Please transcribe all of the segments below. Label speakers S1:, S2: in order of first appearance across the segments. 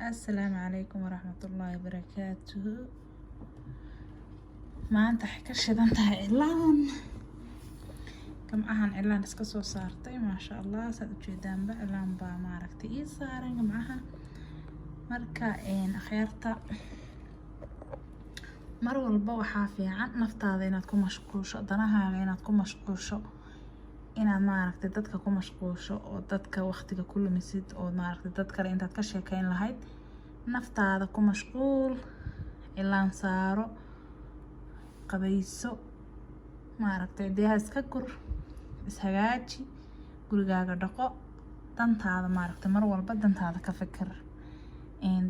S1: السلام عليكم ورحمة الله وبركاته. ما أنت حكرش أنت إعلان كم أهان إعلان إسكسو صارتي ما شاء الله سأدوشي دام بإعلان با ماركتي إيه صارين معها مركا أخيرتا mar walba waxaa fiican naftaada inaad ku mashquulsho danahaaga inaad ku mashquulsho inaad maaragtay dadka ku mashquulsho oo dadka waqtiga ku lumisid oo maaragtay dad kale intaad ka sheekayn lahayd naftaada ku mashquul ilaan saaro qabayso maaragtay deeha iska gur ishagaaji gurigaaga dhaqo dantaada maaragtay mar walba dantaada ka fikir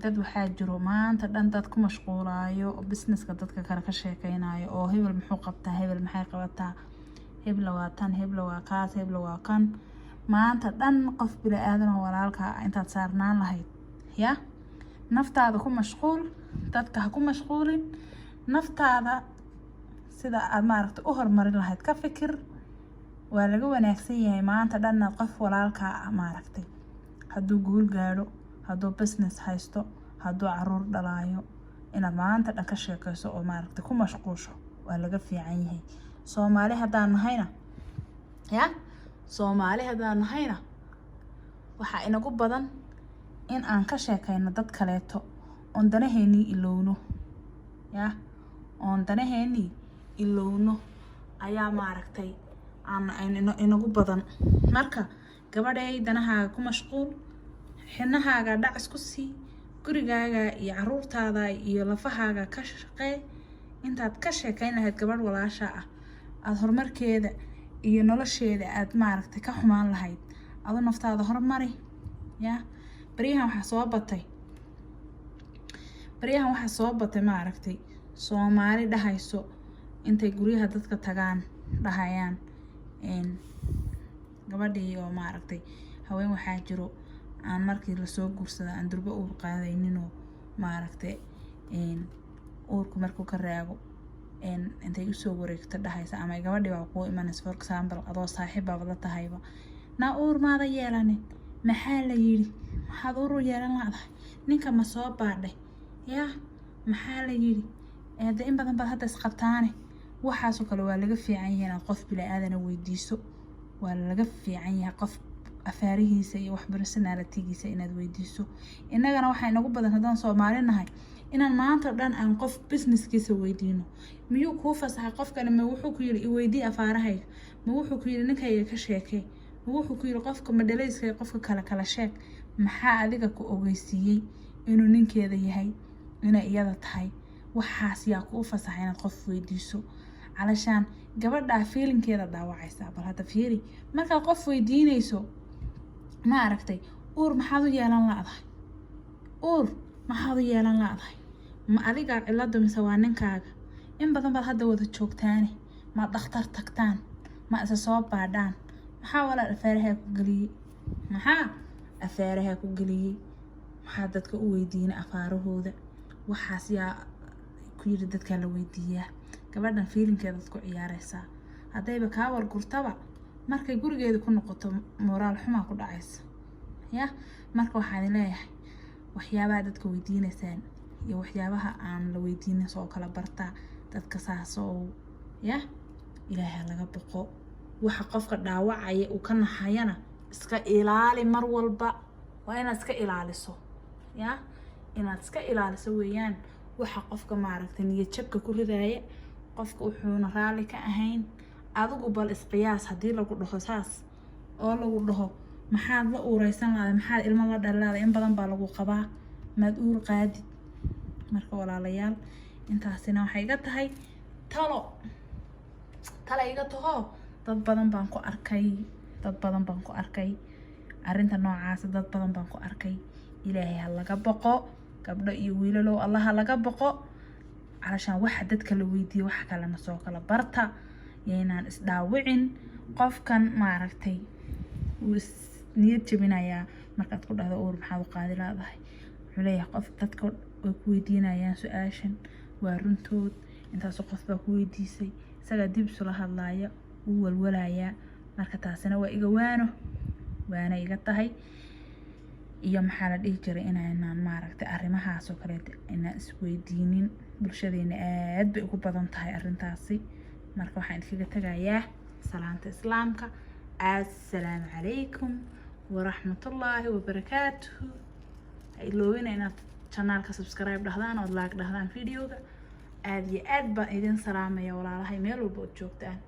S1: dad waxaa jiro maanta dhan dad ku mashquulaayo oo businesska dadka kale ka sheekaynayo oo hebel muxuu qabtaa hebel maxay qabataa hebla waa tan hebla waa kaas hebla waa kan maanta dhan qof bila aadan oo walaalka intaad saarnaan lahayd ya naftaada ku mashquul dadka ha ku mashquulin naftaada sida aad maaragtay u hormarin lahayd ka fikir waa laga wanaagsan yahay maanta dhan qof walaalka maaragtay hadduu guul gaadho hadduu business haysto hadduu caruur dhalaayo inaad maanta dhan ka sheekayso oo maaragtay ku mashquulsho waa laga fiican yahay Soomaali haddaan nahayna Soomaali haddaan nahayna waxaa inagu badan in aan ka sheekayno dad kaleeto oon danaheenii ilowno ayaa maaragtay inagu badan marka gabadhay danahaaga ku mashquul xinahaaga dhac isku sii gurigaaga iyo caruurtaada iyo lafahaaga ka shaqee intaad ka sheekayn lahayd gabadh walaasha ah aad horumarkeeda iyo nolosheeda aad maaragtay ka xumaan lahayd adu naftaada horumari bariyahan waxaa soo batay maaragtay Soomaali dhahayso intay guryaha dadka tagaan dhahayaan gabadhii oo maaragtay haween waxaa jiro aan markii la soo guursada aan durba uur qaadaynin oo maaragtay uurku markuu ka raago intay u soo wareegto dhahaysa ama gabadhii waa ku imanaysa for example adoo saaxiib ah la tahayba na uur maada yeelanin maxaa la yiri maxaad uur yeelan laadahay ninka ma soo baadhay maxaa la yiri in badan baad hadda isqabtaane waxaas oo kale waa laga fiican yahay inaad qof bila aadana weydiiso waa laga fiican yahay qof afaarihiisa iyo waxbarashadiisa inaad weydiiso inagana waxay nagu badan hadaan Soomaali nahay inaan maanta dhan aan qof businesskiisa weydiino miyuu ku fasaxay qofkana ma wuxuu ku yiri i weydii afaarahayga ma wuxuu ku yiri ninkayga ka sheekay ma wuxuu ku yiri qofka madhalayska qofka kala sheeg maxaa adiga ku ogeysiiyay inuu ninkeeda yahay inay iyada tahay waxaas yaa ku fasaxay inaad qof weydiiso علشان gabadha feelinkeeda dhaawacaysa bal hada fiiri marka qof weydiinayso ma aragtay uur maxaad u yeelan laadahay ma adiga cilada mise waa ninkaaga in badan baad hadda wada joogtaane ma dhakhtar tagtaan ma isa soo baadhaan maxaa wala afaaraha ku galiyay maxaa dadka u weydiinay afaarahooda waxaas yaa ku yiri dadka la weydiiyaa gabadhan feelinkeeda ku ciyaaraysa hadayba ka wargurtaba markay gurigeeda ku noqoto moraal xuma ku dhacaysa marka waxaan leeyahay waxyaabaha dadka weydiinaysaan iyo waxyaabaha aan la weydiinin soo kala barta dadka saasoo ilaahay laga boqo waxa qofka dhaawacaya uu ka naxayana iska ilaali mar walba waa inaad iska ilaaliso inaad iska ilaaliso weeyaan waxa qofka maaragtay niyad jabka ku ridaaya qofka wuxuuna raali ka ahayn adigu bal isqiyaas hadii lagu dhaho saas oo lagu dhaho maxaad la uuraysan lahayd maxaad ilmo la dhalaaday in badan baa lagu qabaa maad uur qaadid marka walaalayaal intaasina waxay iga tahay talo iga taho dad badan baan ku arkay arinta noocaas dad badan baan ku arkay ilaahay ha laga boqo gabdho iyo wiilalo Allah ha laga boqo علشان واحد dadka la weydiyo wax kale na soo kala barta yeenan isdaawicin qofkan maaragtay niyad jabinaya markaad ku dhahdo uur maxaad u qaadi laadahay wuxuu leeyahay qof dadka way ku weydiinayaan su'aashan waa runtood intaas qof baa ku weydiisay isaga dib soo hadlaaya uu walwalaya marka taasina waa iga waana iga tahay iyo maxaa la dhihi jiray inaynaan maaragtay arrimahaas oo kale inaan isweydiinin bulshadeena aad bay ugu badan tahay arrintaasi marka waxaan idinkaga tagayaa salaanta islaamka assalaamu calaykum waraxmatullaahi wabarakaatuhu ha iloobina inaad channelka subscribe dhahdaan ood like dhahdaan videoga aad iyo aad baan idin salaamaya walaalahay meel walba ood joogtaan